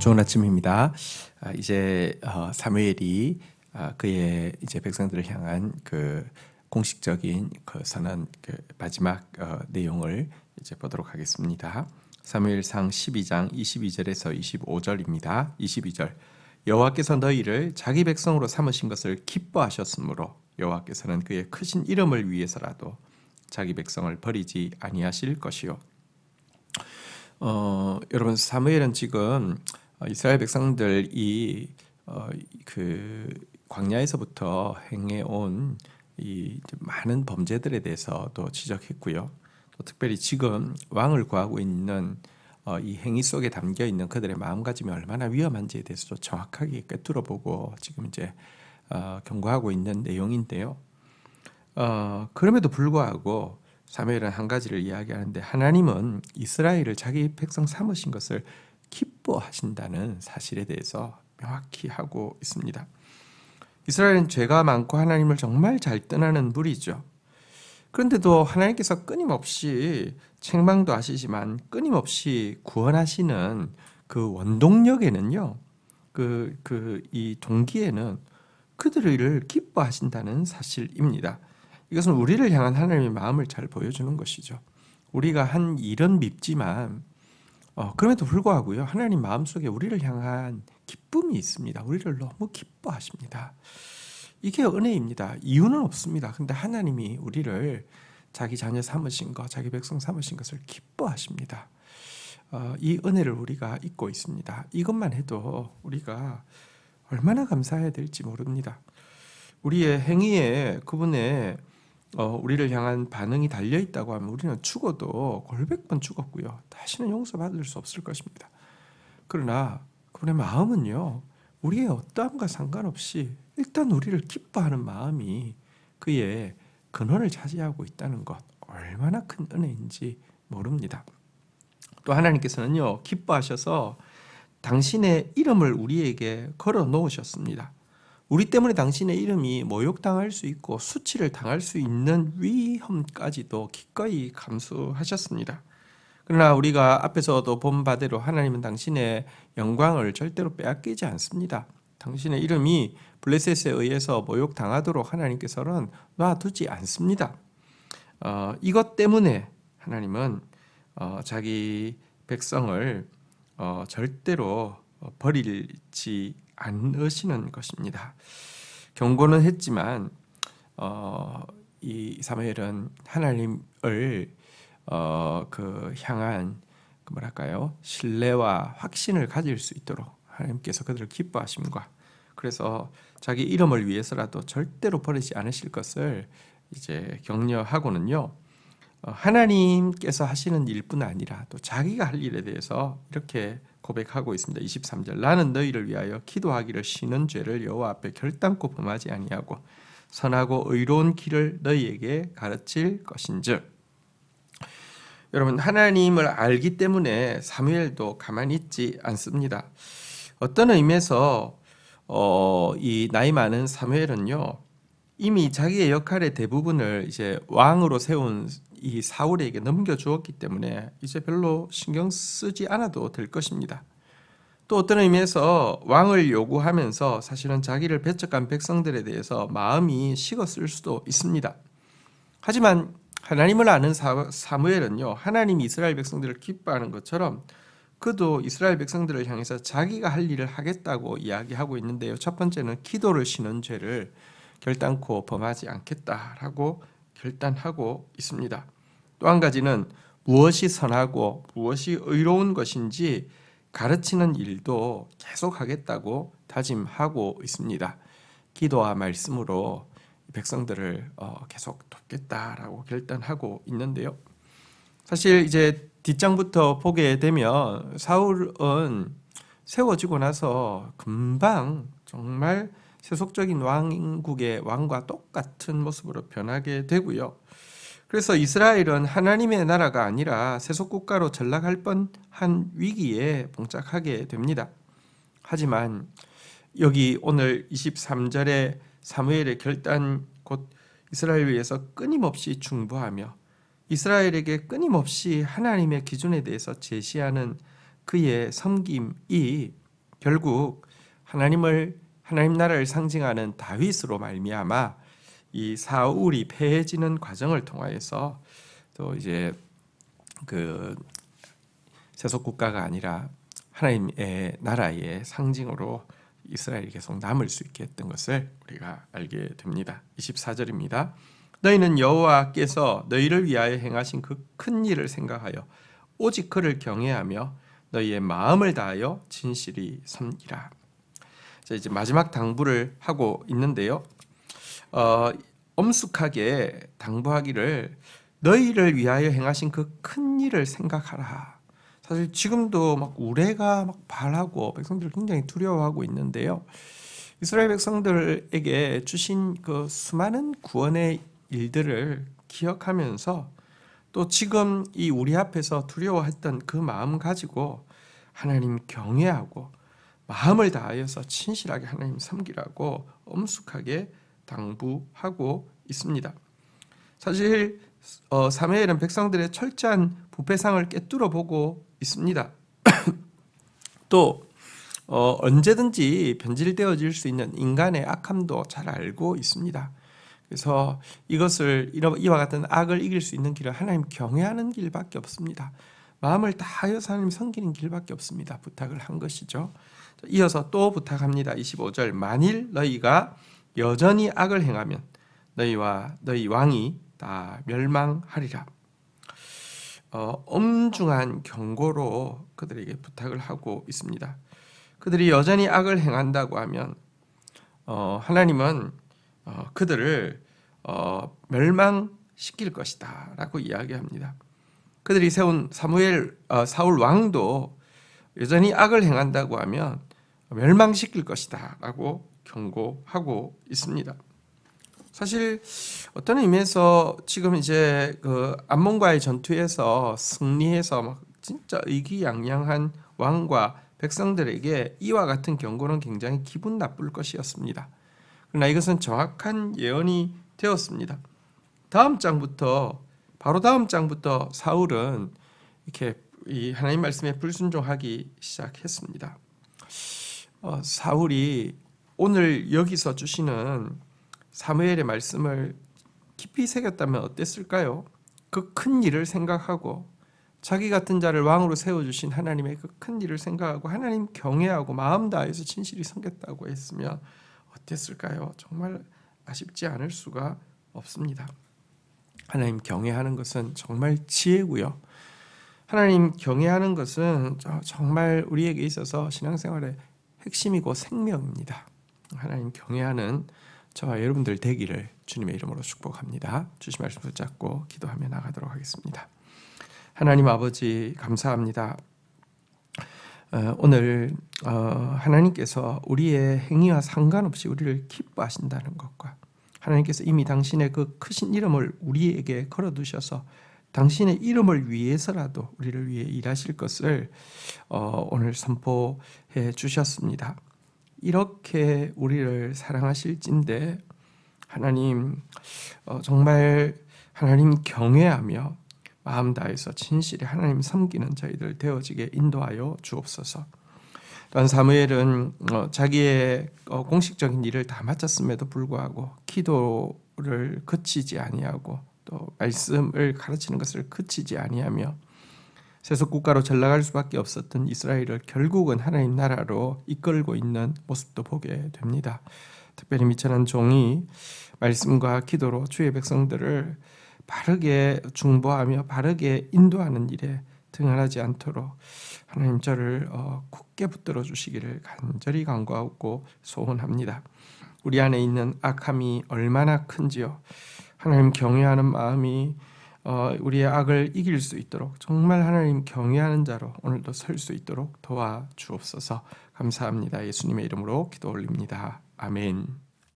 좋은 아침입니다. 이제 사무엘이 그의 이제 백성들을 향한 그 공식적인 그 선언 그 마지막 내용을 이제 보도록 하겠습니다. 사무엘상 12장 22절에서 25절입니다. 22절 여호와께서 너희를 자기 백성으로 삼으신 것을 기뻐하셨으므로 여호와께서는 그의 크신 이름을 위해서라도 자기 백성을 버리지 아니하실 것이요. 여러분 사무엘은 지금 이스라엘 백성들이 그 광야에서부터 행해온 이 많은 범죄들에 대해서도 지적했고요. 또 특별히 지금 왕을 구하고 있는 이 행위 속에 담겨 있는 그들의 마음가짐이 얼마나 위험한지에 대해서도 정확하게 꿰뚫어보고 지금 이제 경고하고 있는 내용인데요. 그럼에도 불구하고 사무엘은 한 가지를 이야기하는데 하나님은 이스라엘을 자기 백성 삼으신 것을 기뻐하신다는 사실에 대해서 명확히 하고 있습니다. 이스라엘은 죄가 많고 하나님을 정말 잘 떠나는 무리죠. 그런데도 하나님께서 끊임없이 책망도 하시지만 끊임없이 구원하시는 그 원동력에는요, 이 동기에는 그들을 기뻐하신다는 사실입니다. 이것은 우리를 향한 하나님의 마음을 잘 보여주는 것이죠. 우리가 한 일은 밉지만 그럼에도 불구하고요, 하나님 마음속에 우리를 향한 기쁨이 있습니다. 우리를 너무 기뻐하십니다. 이게 은혜입니다. 이유는 없습니다. 근데 하나님이 우리를 자기 자녀 삼으신 것, 자기 백성 삼으신 것을 기뻐하십니다. 이 은혜를 우리가 잊고 있습니다. 이것만 해도 우리가 얼마나 감사해야 될지 모릅니다. 우리의 행위에 그분의 우리를 향한 반응이 달려있다고 하면 우리는 죽어도 골백번 죽었고요, 다시는 용서받을 수 없을 것입니다. 그러나 그분의 마음은요, 우리의 어떠함과 상관없이 일단 우리를 기뻐하는 마음이 그의 근원을 차지하고 있다는 것, 얼마나 큰 은혜인지 모릅니다. 또 하나님께서는요, 기뻐하셔서 당신의 이름을 우리에게 걸어 놓으셨습니다. 우리 때문에 당신의 이름이 모욕당할 수 있고 수치를 당할 수 있는 위험까지도 기꺼이 감수하셨습니다. 그러나 우리가 앞에서도 본 바대로 하나님은 당신의 영광을 절대로 빼앗기지 않습니다. 당신의 이름이 블레셋에 의해서 모욕당하도록 하나님께서는 놔두지 않습니다. 이것 때문에 하나님은 자기 백성을 절대로 버리지 않으시는 것입니다. 경고는 했지만 이 사무엘은 하나님을 향한 뭐랄까요, 신뢰와 확신을 가질 수 있도록 하나님께서 그들을 기뻐하심과, 그래서 자기 이름을 위해서라도 절대로 버리지 않으실 것을 이제 격려하고는요, 하나님께서 하시는 일뿐 아니라 또 자기가 할 일에 대해서 이렇게 고백하고 있습니다. 23절 나는 너희를 위하여 기도하기를 쉬는 죄를 여호와 앞에 결단코 범하지 아니하고 선하고 의로운 길을 너희에게 가르칠 것인즉. 여러분, 하나님을 알기 때문에 사무엘도 가만히 있지 않습니다. 어떤 의미에서 이 나이 많은 사무엘은요, 이미 자기의 역할의 대부분을 이제 왕으로 세운 이 사울에게 넘겨주었기 때문에 이제 별로 신경 쓰지 않아도 될 것입니다. 또 어떤 의미에서 왕을 요구하면서 사실은 자기를 배척한 백성들에 대해서 마음이 식었을 수도 있습니다. 하지만 하나님을 아는 사무엘은요, 하나님이 이스라엘 백성들을 기뻐하는 것처럼 그도 이스라엘 백성들을 향해서 자기가 할 일을 하겠다고 이야기하고 있는데요. 첫 번째는 기도를 쉬는 죄를 결단코 범하지 않겠다라고 결단하고 있습니다. 또 한 가지는 무엇이 선하고 무엇이 의로운 것인지 가르치는 일도 계속하겠다고 다짐하고 있습니다. 기도와 말씀으로 백성들을 계속 돕겠다라고 결단하고 있는데요. 사실 이제 뒷장부터 보게 되면 사울은 세워지고 나서 금방 정말 세속적인 왕국의 왕과 똑같은 모습으로 변하게 되고요. 그래서 이스라엘은 하나님의 나라가 아니라 세속국가로 전락할 뻔한 위기에 봉착하게 됩니다. 하지만 여기 오늘 23절에 사무엘의 결단, 곧 이스라엘을 위해서 끊임없이 중보하며 이스라엘에게 끊임없이 하나님의 기준에 대해서 제시하는 그의 섬김이 결국 하나님 나라를 상징하는 다윗으로 말미암아 이 사울이 패해지는 과정을 통하여서 또 이제 그 세속 국가가 아니라 하나님의 나라의 상징으로 이스라엘이 계속 남을 수 있게 했던 것을 우리가 알게 됩니다. 24절입니다. 너희는 여호와께서 너희를 위하여 행하신 그 큰 일을 생각하여 오직 그를 경외하며 너희의 마음을 다하여 진실히 섬기라. 자, 이제 마지막 당부를 하고 있는데요. 엄숙하게 당부하기를 너희를 위하여 행하신 그 큰 일을 생각하라. 사실 지금도 막 우레가 막 발하고 백성들 굉장히 두려워하고 있는데요. 이스라엘 백성들에게 주신 그 수많은 구원의 일들을 기억하면서 또 지금 이 우리 앞에서 두려워했던 그 마음 가지고 하나님 경외하고 마음을 다하여서 진실하게 하나님 섬기라고 엄숙하게 당부하고 있습니다. 사실 사무엘은 백성들의 철저한 부패상을 꿰뚫어 보고 있습니다. 또 언제든지 변질되어질 수 있는 인간의 악함도 잘 알고 있습니다. 그래서 이와 같은 악을 이길 수 있는 길은 하나님 경외하는 길밖에 없습니다. 마음을 다하여서 하나님 섬기는 길밖에 없습니다. 부탁을 한 것이죠. 이어서 또 부탁합니다. 25절 만일 너희가 여전히 악을 행하면 너희와 너희 왕이 다 멸망하리라. 엄중한 경고로 그들에게 부탁을 하고 있습니다. 그들이 여전히 악을 행한다고 하면 하나님은 그들을 멸망시킬 것이다 라고 이야기합니다. 그들이 세운 사울 왕도 여전히 악을 행한다고 하면 멸망시킬 것이다 라고 경고하고 있습니다. 사실 어떤 의미에서 지금 이제 그 암몬과의 전투에서 승리해서 막 진짜 의기양양한 왕과 백성들에게 이와 같은 경고는 굉장히 기분 나쁠 것이었습니다. 그러나 이것은 정확한 예언이 되었습니다. 바로 다음 장부터 사울은 이렇게 이 하나님 말씀에 불순종하기 시작했습니다. 사울이 오늘 여기서 주시는 사무엘의 말씀을 깊이 새겼다면 어땠을까요? 그 큰 일을 생각하고 자기 같은 자를 왕으로 세워주신 하나님의 그 큰 일을 생각하고 하나님 경외하고 마음 다해서 진실히 섬겼다고 했으면 어땠을까요? 정말 아쉽지 않을 수가 없습니다. 하나님 경외하는 것은 정말 지혜고요. 하나님 경외하는 것은 정말 우리에게 있어서 신앙생활의 핵심이고 생명입니다. 하나님 경외하는 저와 여러분들 되기를 주님의 이름으로 축복합니다. 주신 말씀 붙잡고 기도하며 나가도록 하겠습니다. 하나님 아버지 감사합니다. 오늘 하나님께서 우리의 행위와 상관없이 우리를 기뻐하신다는 것과 하나님께서 이미 당신의 그 크신 이름을 우리에게 걸어두셔서 당신의 이름을 위해서라도 우리를 위해 일하실 것을 오늘 선포해 주셨습니다. 이렇게 우리를 사랑하실진데 하나님 정말 하나님 경외하며 마음 다해서 진실히 하나님 섬기는 저희들 되어지게 인도하여 주옵소서. 또한 사무엘은 자기의 공식적인 일을 다 마쳤음에도 불구하고 기도를 그치지 아니하고 또 말씀을 가르치는 것을 그치지 아니하며 세속 국가로 전락할 수밖에 없었던 이스라엘을 결국은 하나님 나라로 이끌고 있는 모습도 보게 됩니다. 특별히 미천한 종이 말씀과 기도로 주의 백성들을 바르게 중보하며 바르게 인도하는 일에 등한하지 않도록 하나님 저를 굳게 붙들어 주시기를 간절히 간구하고 소원합니다. 우리 안에 있는 악함이 얼마나 큰지요. 하나님 경외하는 마음이 우리의 악을 이길 수 있도록 정말 하나님 경외하는 자로 오늘도 설 수 있도록 도와주옵소서. 감사합니다. 예수님의 이름으로 기도 올립니다. 아멘.